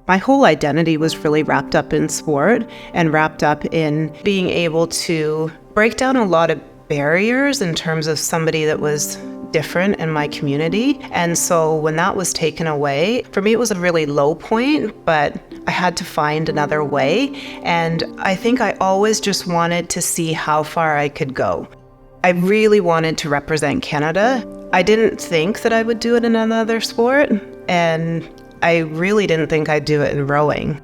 My whole identity was really wrapped up in sport and wrapped up in being able to break down a lot of barriers in terms of somebody that was different in my community. And so when that was taken away, for me it was a really low point, but I had to find another way. And I think I always just wanted to see how far I could go. I really wanted to represent Canada. I didn't think that I would do it in another sport, and I really didn't think I'd do it in rowing.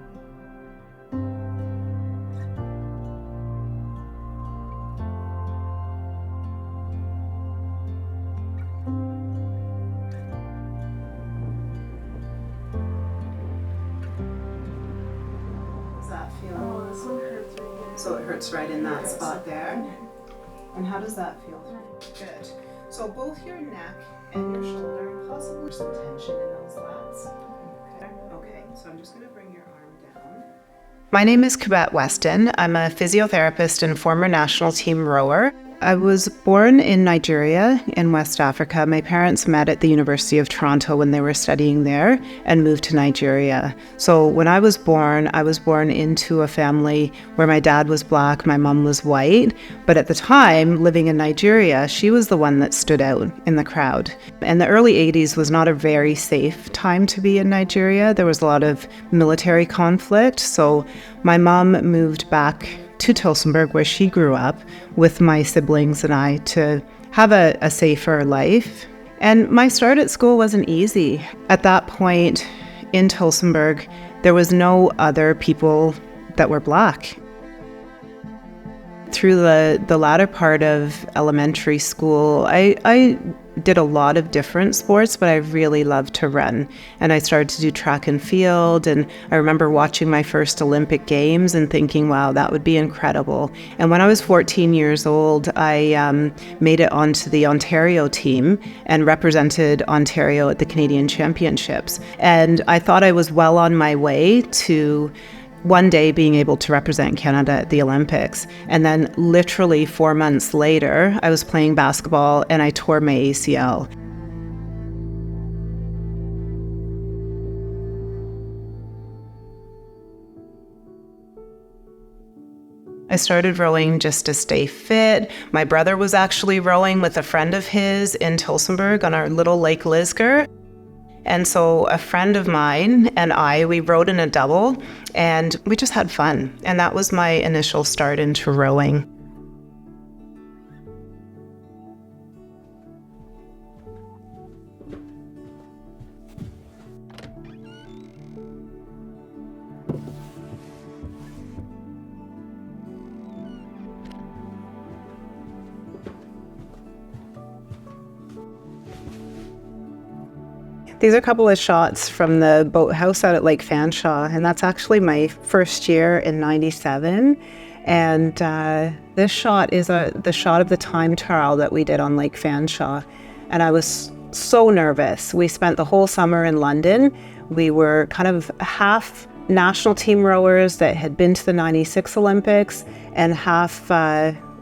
Does that feel? Oh, this one hurts right here. So it hurts right in that spot there? And how does that feel? Good. So both your neck and your shoulder, and possibly some tension in those lats. Okay, so I'm just going to bring your arm down. My name is Kubet Weston. I'm a physiotherapist and former national team rower. I was born in Nigeria in West Africa. My parents met at the University of Toronto when they were studying there and moved to Nigeria. So when I was born into a family where my dad was black, my mom was white. But at the time, living in Nigeria, she was the one that stood out in the crowd. And the early 80s was not a very safe time to be in Nigeria. There was a lot of military conflict. So my mom moved back to Tillsonburg, where she grew up, with my siblings and I to have a safer life. And my start at school wasn't easy. At that point in Tillsonburg, there was no other people that were black. Through the latter part of elementary school, I did a lot of different sports, but I really loved to run. And I started to do track and field, and I remember watching my first Olympic Games and thinking, wow, that would be incredible. And when I was 14 years old, I made it onto the Ontario team and represented Ontario at the Canadian Championships. And I thought I was well on my way to one day being able to represent Canada at the Olympics. And then literally 4 months later, I was playing basketball and I tore my ACL. I started rowing just to stay fit. My brother was actually rowing with a friend of his in Tillsonburg on our little Lake Lisgar. And so a friend of mine and we rowed in a double, and we just had fun. And that was my initial start into rowing. These are a couple of shots from the boathouse out at Lake Fanshawe, and that's actually my first year in '97. And this shot is the shot of the time trial that we did on Lake Fanshawe. And I was so nervous. We spent the whole summer in London. We were kind of half national team rowers that had been to the '96 Olympics and half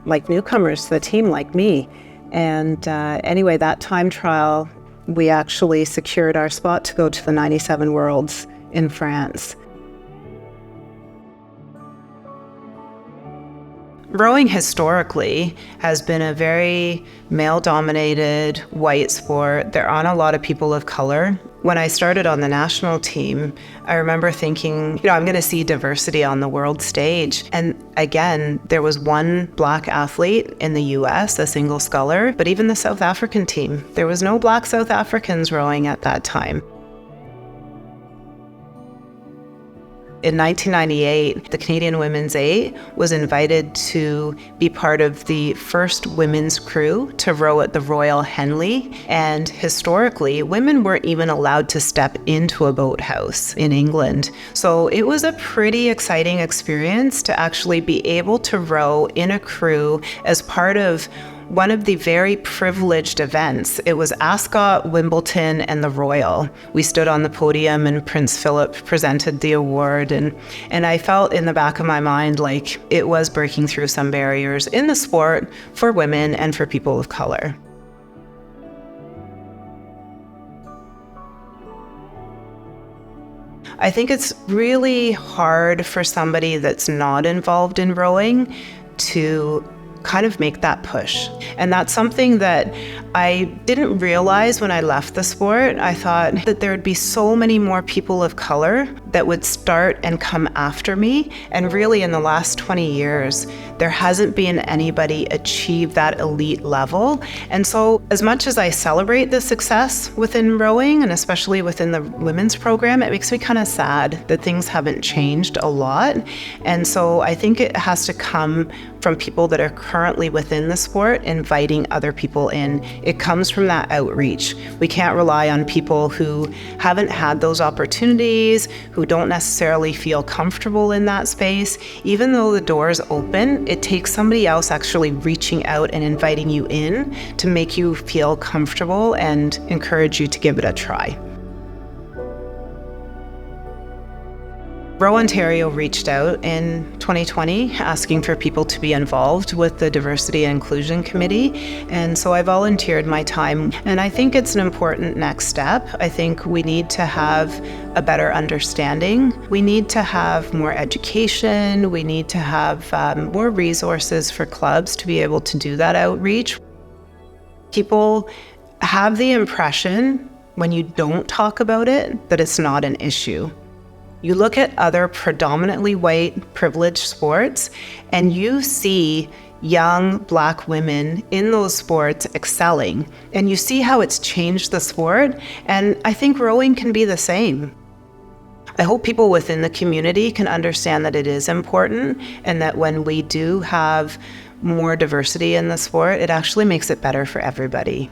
like newcomers to the team like me. And anyway, that time trial, we actually secured our spot to go to the '97 Worlds in France. Rowing historically has been a very male-dominated white sport. There aren't a lot of people of color. When I started on the national team, I remember thinking, I'm going to see diversity on the world stage. And again, there was one black athlete in the US, a single sculler, but even the South African team, there was no black South Africans rowing at that time. In 1998, the Canadian Women's 8 was invited to be part of the first women's crew to row at the Royal Henley. And historically, women weren't even allowed to step into a boathouse in England. So it was a pretty exciting experience to actually be able to row in a crew as part of one of the very privileged events. It was Ascot, Wimbledon, and the Royal. We stood on the podium and Prince Philip presented the award, and I felt in the back of my mind like it was breaking through some barriers in the sport for women and for people of color. I think it's really hard for somebody that's not involved in rowing to kind of make that push. And that's something that I didn't realize when I left the sport. I thought that there would be so many more people of color that would start and come after me. And really in the last 20 years, there hasn't been anybody achieve that elite level. And so as much as I celebrate the success within rowing, and especially within the women's program, it makes me kind of sad that things haven't changed a lot. And so I think it has to come from people that are currently within the sport, inviting other people in. It comes from that outreach. We can't rely on people who haven't had those opportunities, who don't necessarily feel comfortable in that space. Even though the door is open, it takes somebody else actually reaching out and inviting you in to make you feel comfortable and encourage you to give it a try. Row Ontario reached out in 2020 asking for people to be involved with the Diversity and Inclusion Committee, and so I volunteered my time, and I think it's an important next step. I think we need to have a better understanding. We need to have more education. We need to have more resources for clubs to be able to do that outreach. People have the impression when you don't talk about it that it's not an issue. You look at other predominantly white privileged sports and you see young Black women in those sports excelling, and you see how it's changed the sport, and I think rowing can be the same. I hope people within the community can understand that it is important, and that when we do have more diversity in the sport, it actually makes it better for everybody.